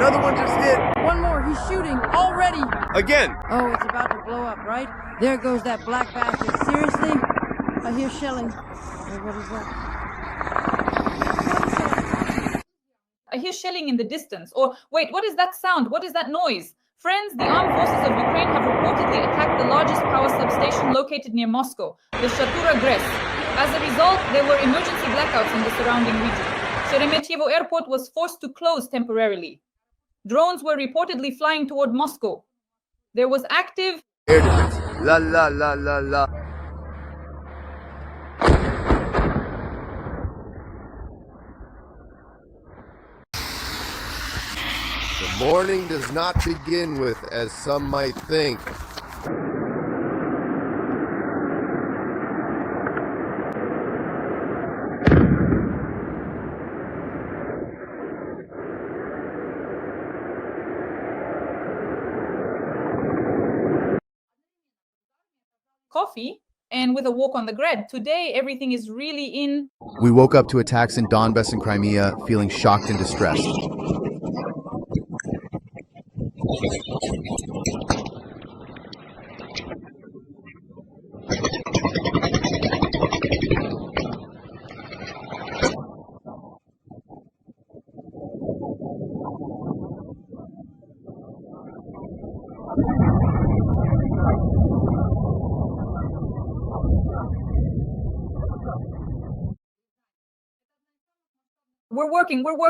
Another one just hit. One more, he's shooting already. Again. Oh, it's about to blow up, right? There goes that black bastard. Seriously? I hear shelling. Oh, what is that? I hear shelling in the distance. Or wait, what is that sound? What is that noise? Friends, the armed forces of Ukraine have reportedly attacked the largest power substation located near Moscow, the Shatura GRES. As a result, there were emergency blackouts in the surrounding region. Sheremetyevo airport was forced to close temporarily. Drones were reportedly flying toward Moscow. There was active air defense. La la la la la. The morning does not begin with, as some might think. coffee and with a walk on the grid. Today, everything is really in. We woke up to attacks in Donbas and Crimea, feeling shocked and distressed.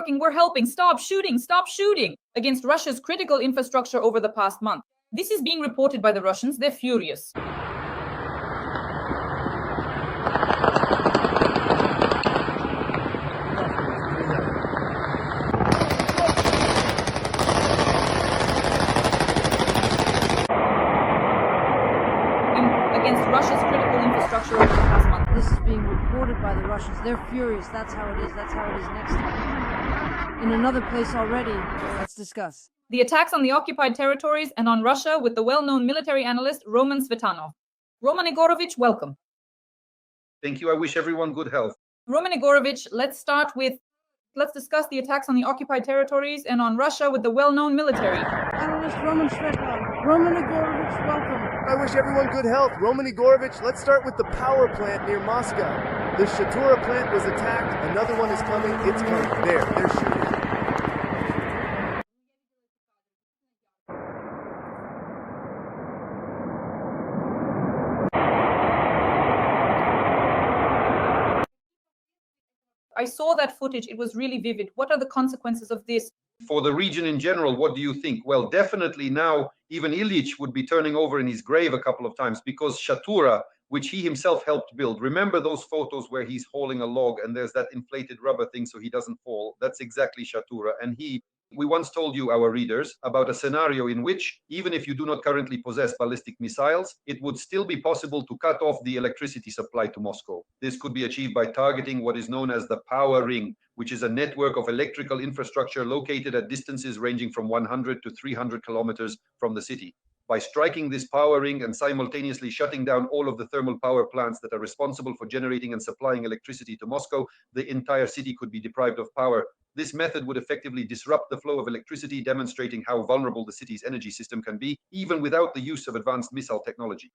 We're helping. Stop shooting against Russia's critical infrastructure over the past month. This is being reported by the Russians. They're furious. Against Russia's critical infrastructure over the past month. This is being reported by the Russians. They're furious. That's how it is. That's how it is next time. In another place already. Let's discuss. The attacks on the occupied territories and on Russia with the well-known military analyst Roman Svetanov. Roman Igorovich, welcome. Thank you. I wish everyone good health. Roman Igorovich, let's discuss the attacks on the occupied territories and on Russia with the well-known military. Analyst Roman Svetanov. Roman Igorovich, welcome. I wish everyone good health. Roman Igorovich, let's start with the power plant near Moscow. The Shatura plant was attacked. Another one is coming. It's coming. They're shooting. I saw that footage. It was really vivid. What are the consequences of this? For the region in general, what do you think? Well, definitely now, even Ilyich would be turning over in his grave a couple of times because Shatura, which he himself helped build, remember those photos where he's hauling a log and there's that inflated rubber thing so he doesn't fall? That's exactly Shatura. And we once told you, our readers, about a scenario in which, even if you do not currently possess ballistic missiles, it would still be possible to cut off the electricity supply to Moscow. This could be achieved by targeting what is known as the power ring, which is a network of electrical infrastructure located at distances ranging from 100 to 300 kilometers from the city. By striking this power ring and simultaneously shutting down all of the thermal power plants that are responsible for generating and supplying electricity to Moscow, the entire city could be deprived of power. This method would effectively disrupt the flow of electricity, demonstrating how vulnerable the city's energy system can be, even without the use of advanced missile technology.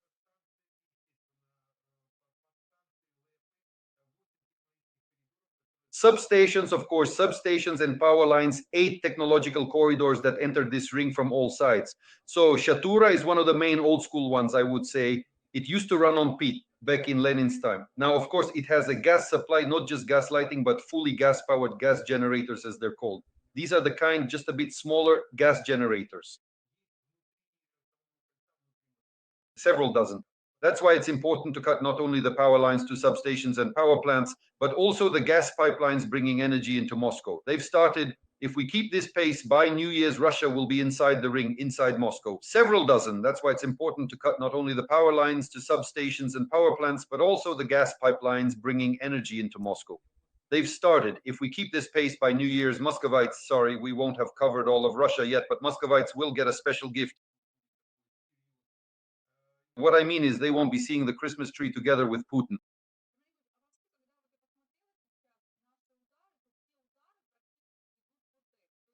Substations, of course, substations and power lines, 8 technological corridors that enter this ring from all sides. So Shatura is one of the main old school ones, I would say. It used to run on peat back in Lenin's time. Now, of course, it has a gas supply, not just gas lighting, but fully gas-powered gas generators, as they're called. These are the kind just a bit smaller gas generators. Several dozen. That's why it's important to cut not only the power lines to substations and power plants, but also the gas pipelines bringing energy into Moscow. They've started. If we keep this pace, by New Year's, Russia will be inside the ring, inside Moscow. Several dozen. That's why it's important to cut not only the power lines to substations and power plants, but also the gas pipelines bringing energy into Moscow. They've started. If we keep this pace by New Year's, Muscovites, sorry, we won't have covered all of Russia yet, but Muscovites will get a special gift. What I mean is they won't be seeing the Christmas tree together with Putin.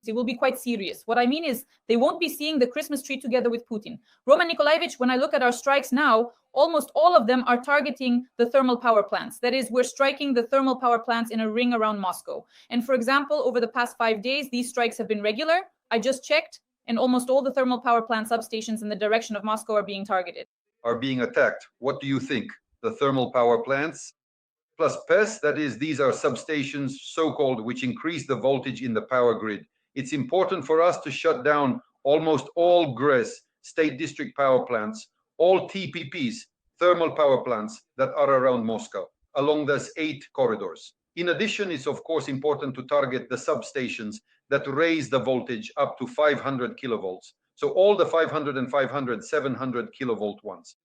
it will be quite serious. What I mean is they won't be seeing the Christmas tree together with Putin. Roman Nikolaevich, when I look at our strikes now, almost all of them are targeting the thermal power plants. That is, we're striking the thermal power plants in a ring around Moscow. And for example, over the past 5 days, these strikes have been regular. I just checked, and almost all the thermal power plant substations in the direction of Moscow are being targeted. Are being attacked. What do you think? The thermal power plants? Plus PES, that is, these are substations, so-called, which increase the voltage in the power grid. It's important for us to shut down almost all GRES, state district power plants, all TPPs, thermal power plants that are around Moscow, along those 8 corridors. In addition, it's of course important to target the substations that raise the voltage up to 500 kilovolts. So all the 500 and 500, 700 kilovolt ones.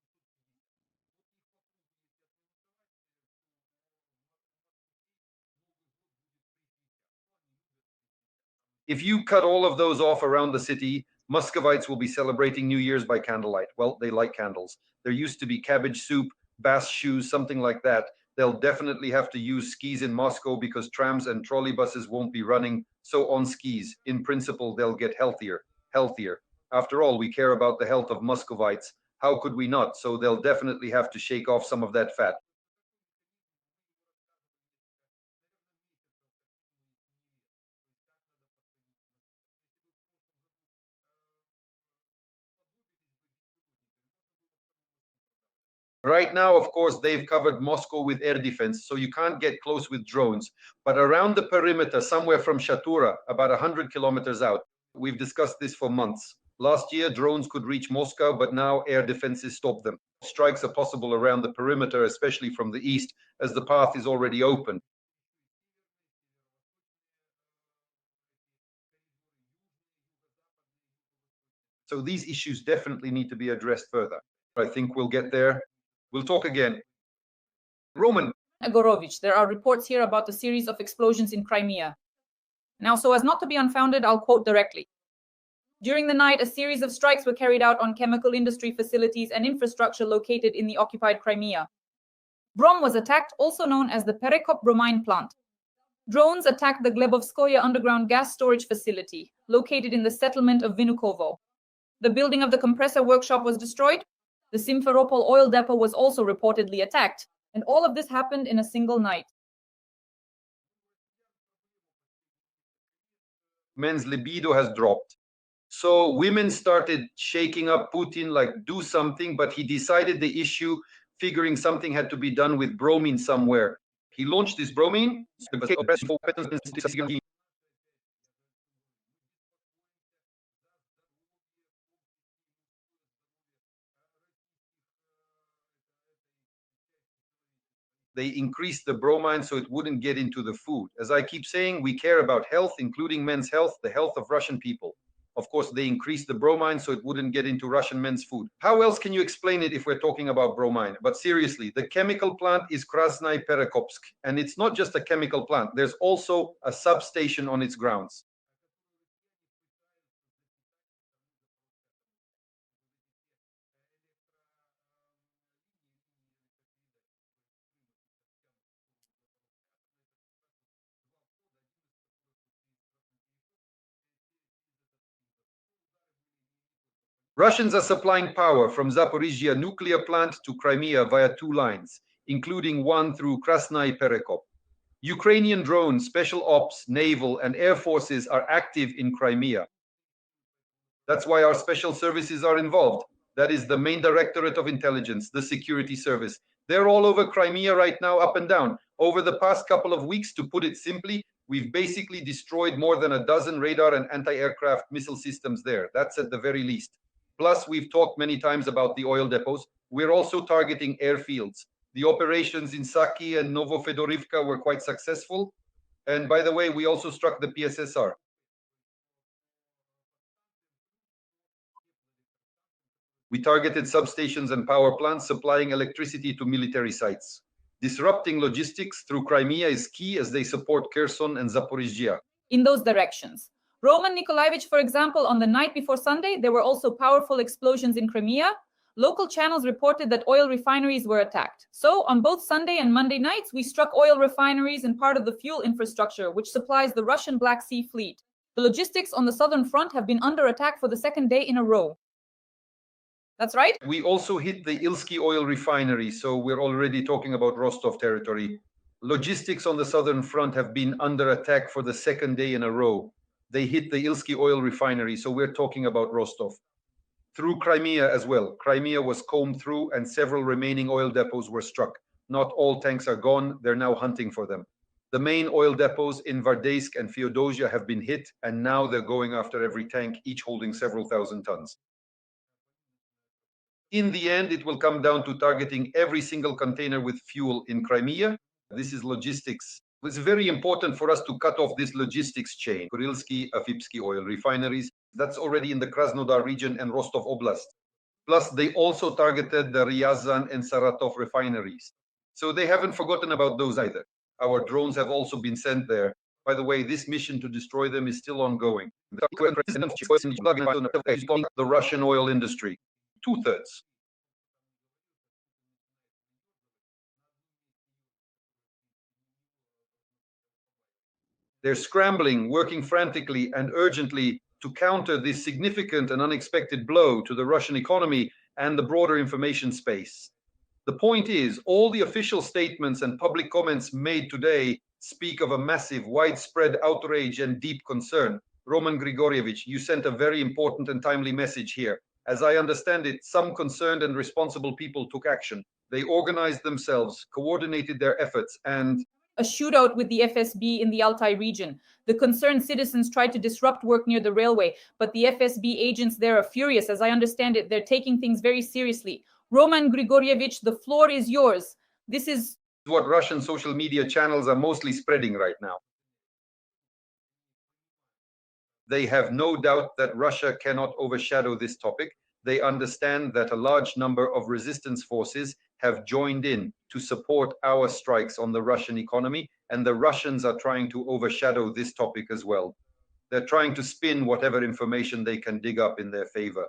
If you cut all of those off around the city, Muscovites will be celebrating New Year's by candlelight. Well, they like candles. There used to be cabbage soup, bass shoes, something like that. They'll definitely have to use skis in Moscow because trams and trolleybuses won't be running. So on skis, in principle, they'll get healthier. After all, we care about the health of Muscovites. How could we not? So they'll definitely have to shake off some of that fat. Right now, of course, they've covered Moscow with air defense, so you can't get close with drones. But around the perimeter, somewhere from Shatura, about 100 kilometers out, we've discussed this for months. Last year, drones could reach Moscow, but now air defenses stop them. Strikes are possible around the perimeter, especially from the east, as the path is already open. So these issues definitely need to be addressed further. I think we'll get there. We'll talk again. Roman. Gorovich, there are reports here about a series of explosions in Crimea. Now, so as not to be unfounded, I'll quote directly. During the night, a series of strikes were carried out on chemical industry facilities and infrastructure located in the occupied Crimea. Brom was attacked, also known as the Perekop bromine plant. Drones attacked the Glebovskoye underground gas storage facility, located in the settlement of Vinukovo. The building of the compressor workshop was destroyed. The Simferopol oil depot was also reportedly attacked, and all of this happened in a single night. Men's libido has dropped. So women started shaking up Putin, like, do something, but he decided the issue, figuring something had to be done with bromine somewhere. He launched this bromine. They increased the bromine so it wouldn't get into the food. As I keep saying, we care about health, including men's health, the health of Russian people. Of course, they increased the bromine so it wouldn't get into Russian men's food. How else can you explain it if we're talking about bromine? But seriously, the chemical plant is Krasnaya Perekopsk, and it's not just a chemical plant. There's also a substation on its grounds. Russians are supplying power from Zaporizhia nuclear plant to Crimea via 2 lines, including one through Krasnaya Perekop. Ukrainian drones, special ops, naval, and air forces are active in Crimea. That's why our special services are involved. That is the main directorate of intelligence, the security service. They're all over Crimea right now, up and down. Over the past couple of weeks, to put it simply, we've basically destroyed more than a dozen radar and anti-aircraft missile systems there. That's at the very least. Plus, we've talked many times about the oil depots. We're also targeting airfields. The operations in Saki and Novofedorivka were quite successful. And by the way, we also struck the PSSR. We targeted substations and power plants supplying electricity to military sites. Disrupting logistics through Crimea is key as they support Kherson and Zaporizhia. In those directions. Roman Nikolaevich, for example, on the night before Sunday, there were also powerful explosions in Crimea. Local channels reported that oil refineries were attacked. So on both Sunday and Monday nights, we struck oil refineries and part of the fuel infrastructure, which supplies the Russian Black Sea Fleet. The logistics on the southern front have been under attack for the second day in a row. That's right? We also hit the Ilsky oil refinery, so we're already talking about Rostov territory. Logistics on the southern front have been under attack for the second day in a row. They hit the Ilsky oil refinery, so we're talking about Rostov. Through Crimea as well. Crimea was combed through and several remaining oil depots were struck. Not all tanks are gone, they're now hunting for them. The main oil depots in Vardeysk and Feodosia have been hit, and now they're going after every tank, each holding several thousand tons. In the end, it will come down to targeting every single container with fuel in Crimea. This is logistics. It's very important for us to cut off this logistics chain. Kurilsky, Afipsky oil refineries, that's already in the Krasnodar region and Rostov Oblast. Plus, they also targeted the Ryazan and Saratov refineries. So they haven't forgotten about those either. Our drones have also been sent there. By the way, this mission to destroy them is still ongoing. The Russian oil industry. 2/3. They're scrambling, working frantically and urgently to counter this significant and unexpected blow to the Russian economy and the broader information space. The point is, all the official statements and public comments made today speak of a massive, widespread outrage and deep concern. Roman Grigorievich, you sent a very important and timely message here. As I understand it, some concerned and responsible people took action. They organized themselves, coordinated their efforts, and a shootout with the FSB in the Altai region. The concerned citizens tried to disrupt work near the railway, but the FSB agents there are furious. As I understand it, they're taking things very seriously. Roman Grigorievich, the floor is yours. This is what Russian social media channels are mostly spreading right now. They have no doubt that Russia cannot overshadow this topic. They understand that a large number of resistance forces have joined in to support our strikes on the Russian economy, and the Russians are trying to overshadow this topic as well. They're trying to spin whatever information they can dig up in their favor.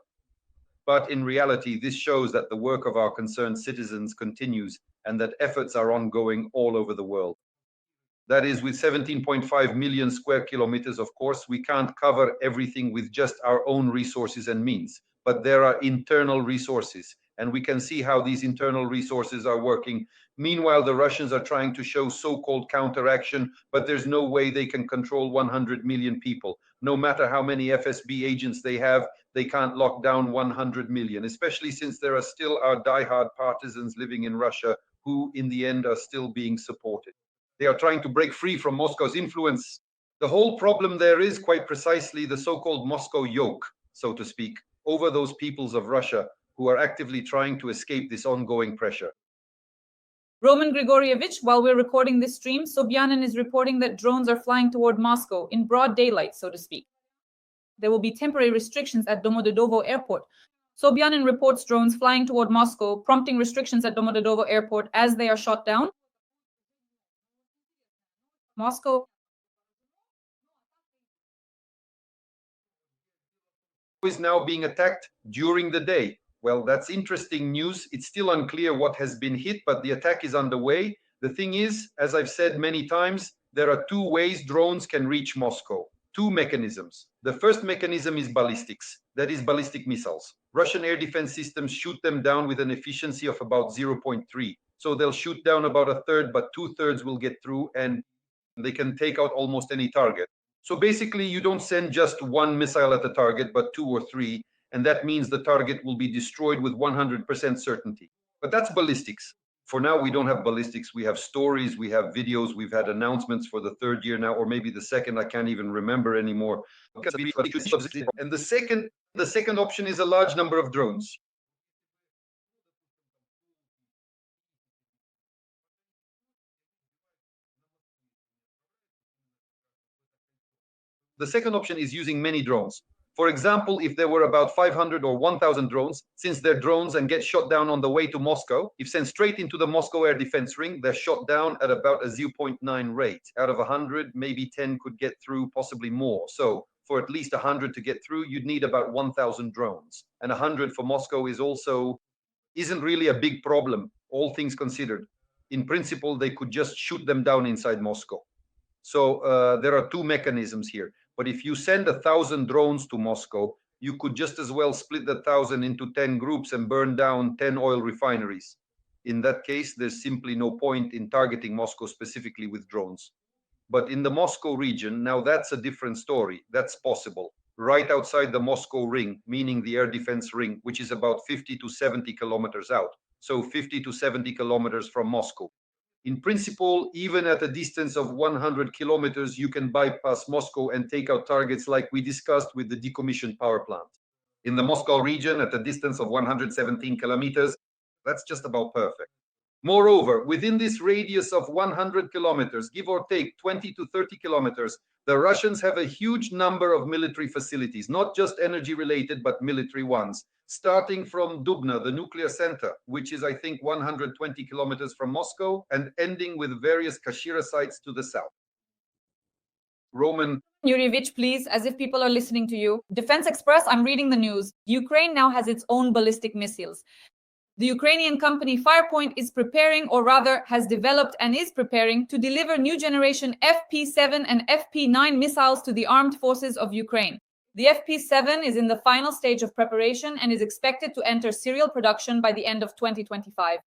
But in reality, this shows that the work of our concerned citizens continues and that efforts are ongoing all over the world. That is, with 17.5 million square kilometers, of course, we can't cover everything with just our own resources and means, but there are internal resources, and we can see how these internal resources are working. Meanwhile, the Russians are trying to show so-called counteraction, but there's no way they can control 100 million people. No matter how many FSB agents they have, they can't lock down 100 million, especially since there are still our diehard partisans living in Russia who, in the end, are still being supported. They are trying to break free from Moscow's influence. The whole problem there is quite precisely the so-called Moscow yoke, so to speak, over those peoples of Russia who are actively trying to escape this ongoing pressure. Roman Grigorievich, while we're recording this stream, Sobyanin is reporting that drones are flying toward Moscow in broad daylight, so to speak. There will be temporary restrictions at Domodedovo Airport. Sobyanin reports drones flying toward Moscow, prompting restrictions at Domodedovo Airport as they are shot down. Moscow is now being attacked during the day. Well, that's interesting news. It's still unclear what has been hit, but the attack is underway. The thing is, as I've said many times, there are two ways drones can reach Moscow. Two mechanisms. The first mechanism is ballistics, that is ballistic missiles. Russian air defense systems shoot them down with an efficiency of about 0.3. So they'll shoot down about a third, but 2/3 will get through and they can take out almost any target. So basically, you don't send just one missile at a target, but 2 or 3, and that means the target will be destroyed with 100% certainty. But that's ballistics. For now, we don't have ballistics. We have stories, we have videos, we've had announcements for the third year now, or maybe the second, I can't even remember anymore. And the second option is a large number of drones. The second option is using many drones. For example, if there were about 500 or 1,000 drones, since they're drones and get shot down on the way to Moscow, if sent straight into the Moscow air defense ring, they're shot down at about a 0.9 rate. Out of 100, maybe 10 could get through, possibly more. So for at least 100 to get through, you'd need about 1,000 drones. And 100 for Moscow isn't really a big problem, all things considered. In principle, they could just shoot them down inside Moscow. So there are two mechanisms here. But if you send 1,000 drones to Moscow, you could just as well split the 1,000 into 10 groups and burn down 10 oil refineries. In that case, there's simply no point in targeting Moscow specifically with drones. But in the Moscow region, now that's a different story. That's possible. Right outside the Moscow ring, meaning the air defense ring, which is about 50 to 70 kilometers out. So 50 to 70 kilometers from Moscow. In principle, even at a distance of 100 kilometers, you can bypass Moscow and take out targets like we discussed with the decommissioned power plant. In the Moscow region, at a distance of 117 kilometers, that's just about perfect. Moreover, within this radius of 100 kilometers, give or take 20 to 30 kilometers, the Russians have a huge number of military facilities, not just energy related, but military ones, starting from Dubna, the nuclear center, which is, I think, 120 kilometers from Moscow, and ending with various Kashira sites to the south. Roman. Yurievich, please, as if people are listening to you. Defense Express, I'm reading the news. Ukraine now has its own ballistic missiles. The Ukrainian company Firepoint is preparing, or rather has developed and is preparing, to deliver new generation FP7 and FP9 missiles to the armed forces of Ukraine. The FP7 is in the final stage of preparation and is expected to enter serial production by the end of 2025.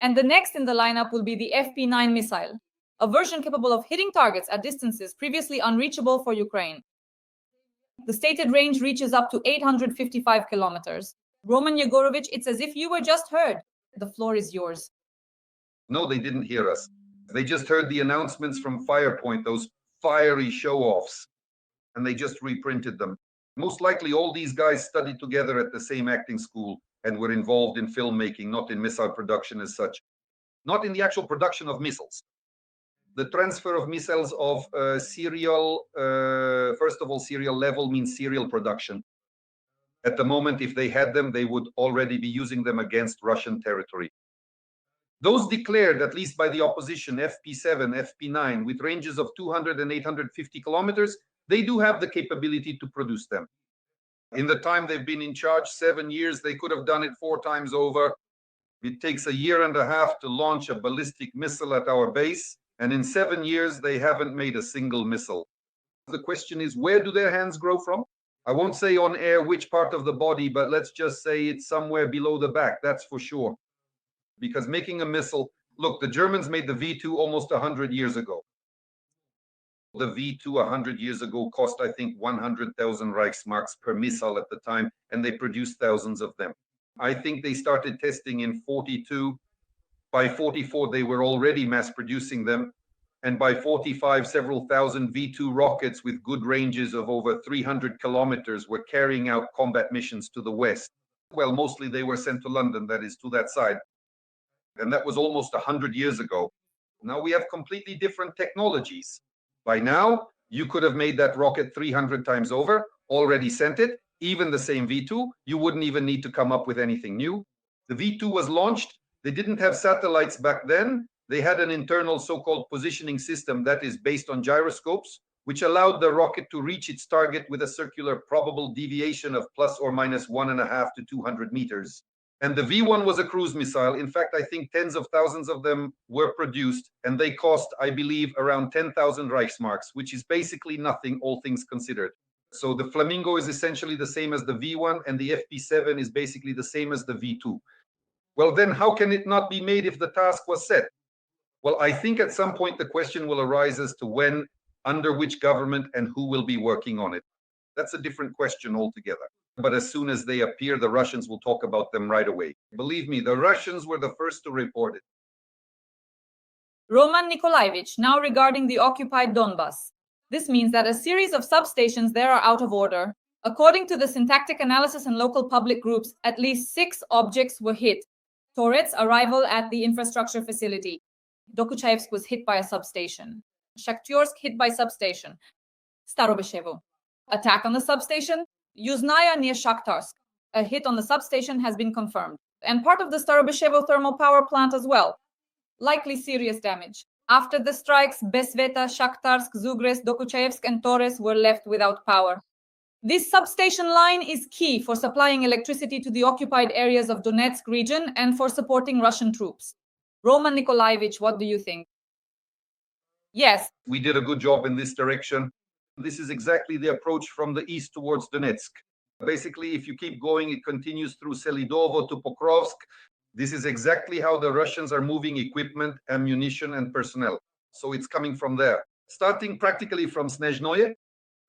And the next in the lineup will be the FP9 missile, a version capable of hitting targets at distances previously unreachable for Ukraine. The stated range reaches up to 855 kilometers. Roman Yegorovich, it's as if you were just heard. The floor is yours. No, they didn't hear us. They just heard the announcements from Firepoint, those fiery show-offs, and they just reprinted them. Most likely all these guys studied together at the same acting school and were involved in filmmaking, not in missile production as such. Not in the actual production of missiles. The transfer of missiles of serial, first of all, serial level means serial production. At the moment, if they had them, they would already be using them against Russian territory. Those declared, at least by the opposition, FP7, FP9, with ranges of 200 and 850 kilometers, they do have the capability to produce them. In the time they've been in charge, 7 years, they could have done it 4 times over. It takes a year and a half to launch a ballistic missile at our base, and in 7 years, they haven't made a single missile. The question is, where do their hands grow from? I won't say on air which part of the body, but let's just say it's somewhere below the back, that's for sure. Because making a missile, look, the Germans made the V2 almost 100 years ago. The V2 100 years ago cost, I think, 100,000 Reichsmarks per missile at the time, and they produced thousands of them. I think they started testing in 42. By 44, they were already mass producing them. And by 45, several thousand V2 rockets with good ranges of over 300 kilometers were carrying out combat missions to the west. Well, mostly they were sent to London, that is, to that side. And that was almost 100 years ago. Now we have completely different technologies. By now, you could have made that rocket 300 times over, already sent it, even the same V2. You wouldn't even need to come up with anything new. The V2 was launched. They didn't have satellites back then. They had an internal so-called positioning system that is based on gyroscopes, which allowed the rocket to reach its target with a circular probable deviation of plus or minus 1.5 to 200 meters. And the V1 was a cruise missile. In fact, I think tens of thousands of them were produced, and they cost, I believe, around 10,000 Reichsmarks, which is basically nothing, all things considered. So the Flamingo is essentially the same as the V1, and the FP7 is basically the same as the V2. Well, then how can it not be made if the task was set? Well, I think at some point the question will arise as to when, under which government, and who will be working on it. That's a different question altogether. But as soon as they appear, the Russians will talk about them right away. Believe me, the Russians were the first to report it. Roman Nikolaevich, now regarding the occupied Donbas. This means that a series of substations there are out of order. According to the syntactic analysis and local public groups, at least 6 objects were hit. Toret's arrival at the infrastructure facility. Dokuchayevsk was hit by a substation. Shakhtarsk hit by substation. Starobyshevo. Attack on the substation. Yuznaya near Shakhtarsk. A hit on the substation has been confirmed. And part of the Starobyshevo thermal power plant as well. Likely serious damage. After the strikes, Besveta, Shakhtarsk, Zugres, Dokuchayevsk and Torres were left without power. This substation line is key for supplying electricity to the occupied areas of Donetsk region and for supporting Russian troops. Roman Nikolaevich, what do you think? Yes. We did a good job in this direction. This is exactly the approach from the east towards Donetsk. Basically, if you keep going, it continues through Selidovo to Pokrovsk. This is exactly how the Russians are moving equipment, ammunition, and personnel. So it's coming from there. Starting practically from Snezhnoye,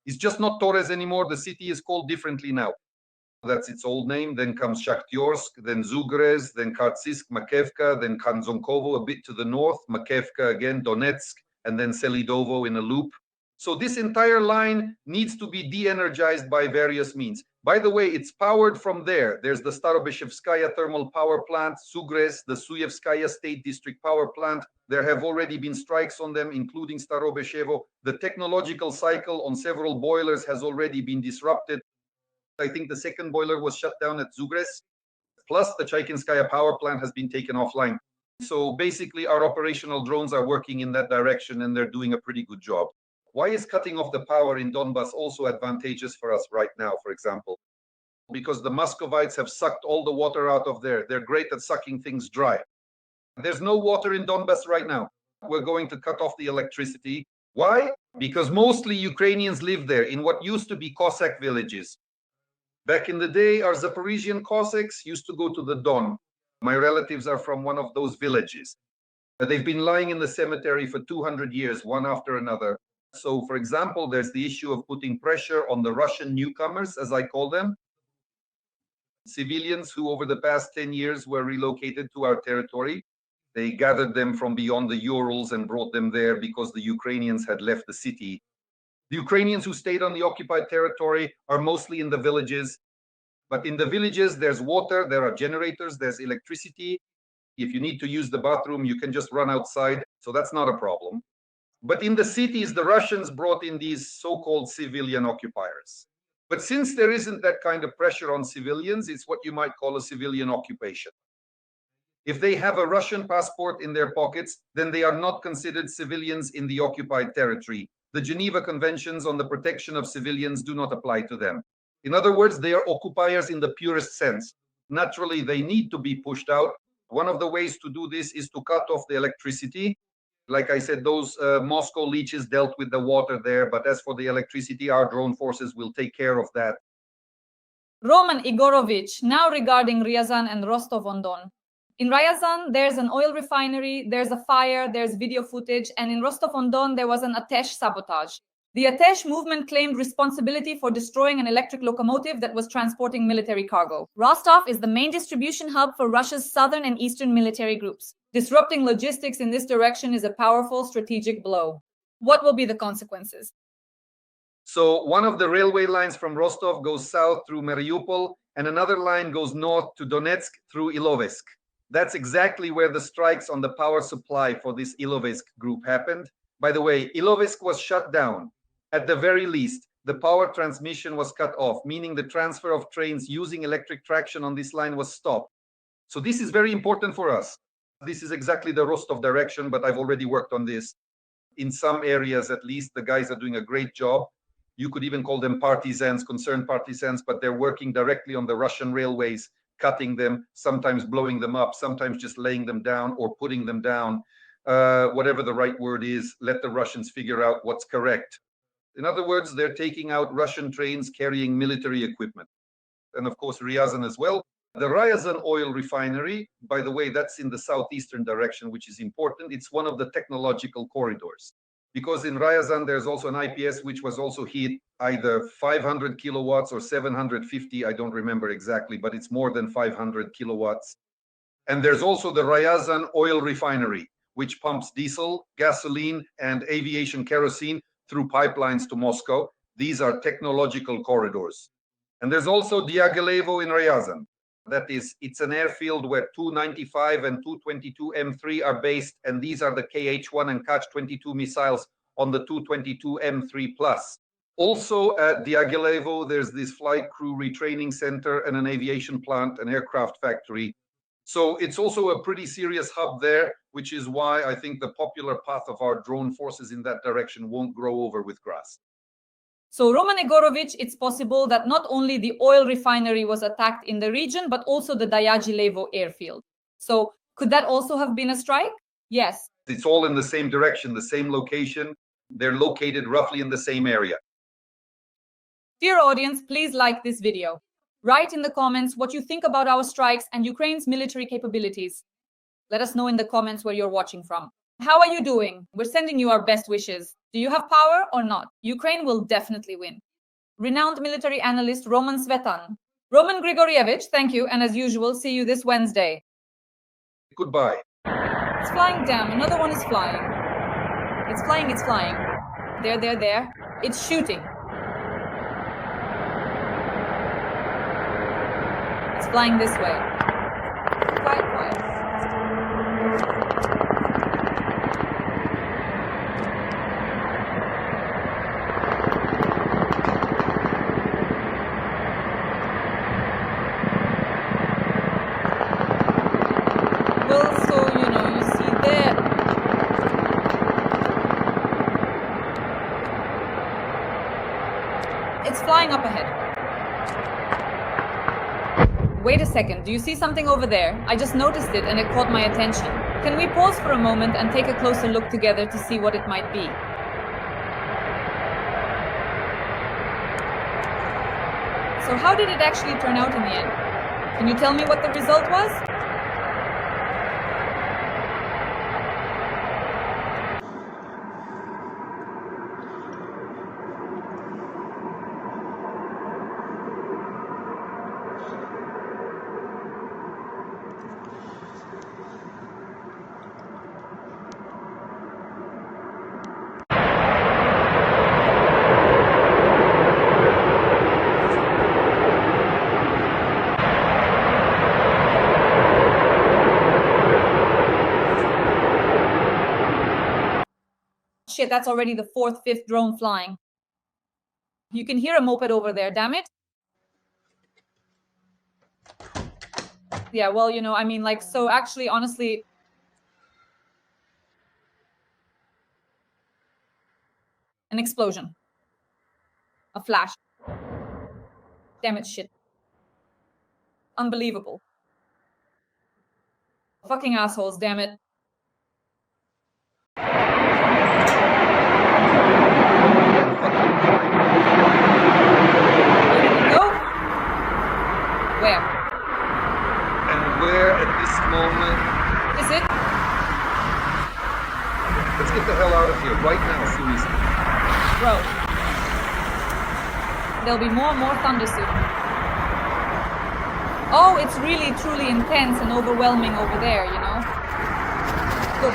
it's just not Torres anymore. The city is called differently now. That's its old name. Then comes Shakhtyorsk, then Zugrez, then Kartsisk, Makevka, then Kanzonkovo a bit to the north, Makevka again, Donetsk, and then Selidovo in a loop. So this entire line needs to be de-energized by various means. By the way, it's powered from there. There's the Starobeshevskaya thermal power plant, Sugrez, the Suyevskaya state district power plant. There have already been strikes on them, including Starobeshevo. The technological cycle on several boilers has already been disrupted. I think the second boiler was shut down at Zugrez, plus the Chaikinskaya power plant has been taken offline. So basically, our operational drones are working in that direction and they're doing a pretty good job. Why is cutting off the power in Donbas also advantageous for us right now, for example? Because the Muscovites have sucked all the water out of there. They're great at sucking things dry. There's no water in Donbas right now. We're going to cut off the electricity. Why? Because mostly Ukrainians live there in what used to be Cossack villages. Back in the day, our Zaporizhian Cossacks used to go to the Don. My relatives are from one of those villages. They've been lying in the cemetery for 200 years, one after another. So, for example, there's the issue of putting pressure on the Russian newcomers, as I call them, civilians who over the past 10 years were relocated to our territory. They gathered them from beyond the Urals and brought them there because the Ukrainians had left the city. The Ukrainians who stayed on the occupied territory are mostly in the villages. But in the villages, there's water, there are generators, there's electricity. If you need to use the bathroom, you can just run outside. So that's not a problem. But in the cities, the Russians brought in these so-called civilian occupiers. But since there isn't that kind of pressure on civilians, it's what you might call a civilian occupation. If they have a Russian passport in their pockets, then they are not considered civilians in the occupied territory. The Geneva Conventions on the protection of civilians do not apply to them. In other words, they are occupiers in the purest sense. Naturally, they need to be pushed out. One of the ways to do this is to cut off the electricity. Like I said, those Moscow leeches dealt with the water there, but as for the electricity, our drone forces will take care of that. Roman Igorovich, now regarding Ryazan and Rostov-on-Don. In Ryazan, there's an oil refinery, there's a fire, there's video footage, and in Rostov-on-Don, there was an Atesh sabotage. The Atesh movement claimed responsibility for destroying an electric locomotive that was transporting military cargo. Rostov is the main distribution hub for Russia's southern and eastern military groups. Disrupting logistics in this direction is a powerful strategic blow. What will be the consequences? So one of the railway lines from Rostov goes south through Mariupol, and another line goes north to Donetsk through Ilovaisk. That's exactly where the strikes on the power supply for this Ilovaisk group happened. By the way, Ilovaisk was shut down. At the very least, the power transmission was cut off, meaning the transfer of trains using electric traction on this line was stopped. So this is very important for us. This is exactly the Rostov direction, but I've already worked on this. In some areas, at least, the guys are doing a great job. You could even call them partisans, concerned partisans, but they're working directly on the Russian railways, cutting them, sometimes blowing them up, sometimes just laying them down or putting them down. Whatever the right word is, let the Russians figure out what's correct. In other words, they're taking out Russian trains carrying military equipment. And of course, Ryazan as well. The Ryazan oil refinery, by the way, that's in the southeastern direction, which is important. It's one of the technological corridors. Because in Ryazan, there's also an IPS, which was also hit either 500 kilowatts or 750. I don't remember exactly, but it's more than 500 kilowatts. And there's also the Ryazan oil refinery, which pumps diesel, gasoline, and aviation kerosene through pipelines to Moscow. These are technological corridors. And there's also Diaghilevo in Ryazan. That is, it's an airfield where Tu-95 and Tu-22 M3 are based, and these are the Kh-1 and Kh-22 missiles on the Tu-22 M3+. Also at Diaghilevo, there's this flight crew retraining center and an aviation plant, an aircraft factory. So it's also a pretty serious hub there, which is why I think the popular path of our drone forces in that direction won't grow over with grass. So, Roman Igorovich, it's possible that not only the oil refinery was attacked in the region, but also the Diaghilevo airfield. So, could that also have been a strike? Yes. It's all in the same direction, the same location. They're located roughly in the same area. Dear audience, please like this video. Write in the comments what you think about our strikes and Ukraine's military capabilities. Let us know in the comments where you're watching from. How are you doing? We're sending you our best wishes. Do you have power or not? Ukraine will definitely win. Renowned military analyst Roman Svetan. Roman Grigorievich, thank you, and as usual, see you this Wednesday. Goodbye. It's flying, damn. Another one is flying. It's flying, it's flying. There. It's shooting. It's flying this way. Quiet. Well, so, you see there. It's flying up ahead. Wait a second, do you see something over there? I just noticed it and it caught my attention. Can we pause for a moment and take a closer look together to see what it might be? So how did it actually turn out in the end? Can you tell me what the result was? Shit, that's already the 4th, 5th drone flying. You can hear a moped over there, damn it. Yeah, well, so actually, honestly, an explosion. A flash. Damn it, shit. Unbelievable. Fucking assholes, damn it. Where did it go? Where? And where at this moment? Is it? Let's get the hell out of here right now, seriously. Bro. There'll be more and more thunder soon. Oh, it's really, truly intense and overwhelming over there, Good.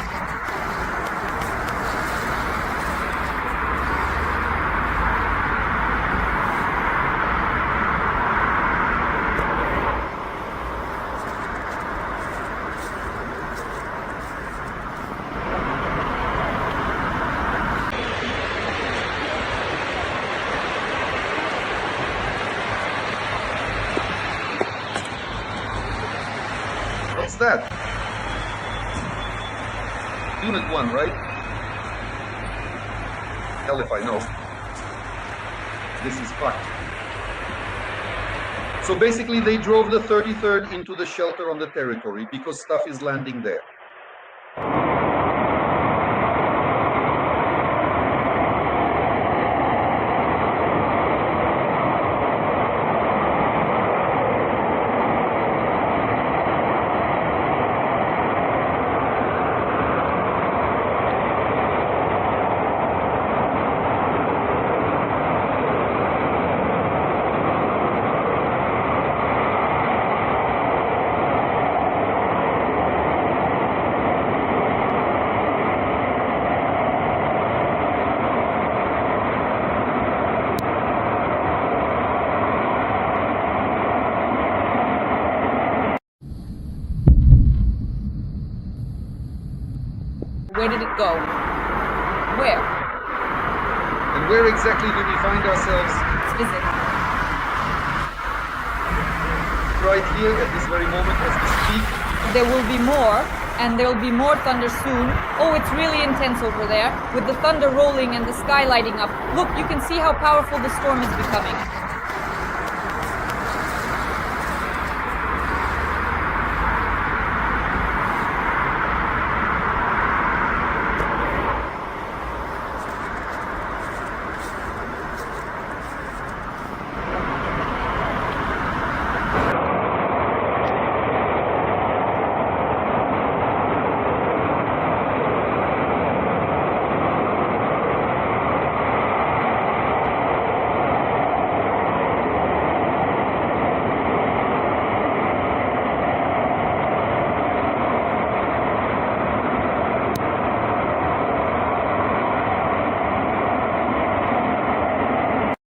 What's that? Unit 1, right? Hell if I know. This is fucked. So basically they drove the 33rd into the shelter on the territory because stuff is landing there. Where did it go? Where? And where exactly do we find ourselves? Is it? Right here at this very moment as we speak. There will be more, and there will be more thunder soon. Oh, it's really intense over there, with the thunder rolling and the sky lighting up. Look, you can see how powerful the storm is becoming.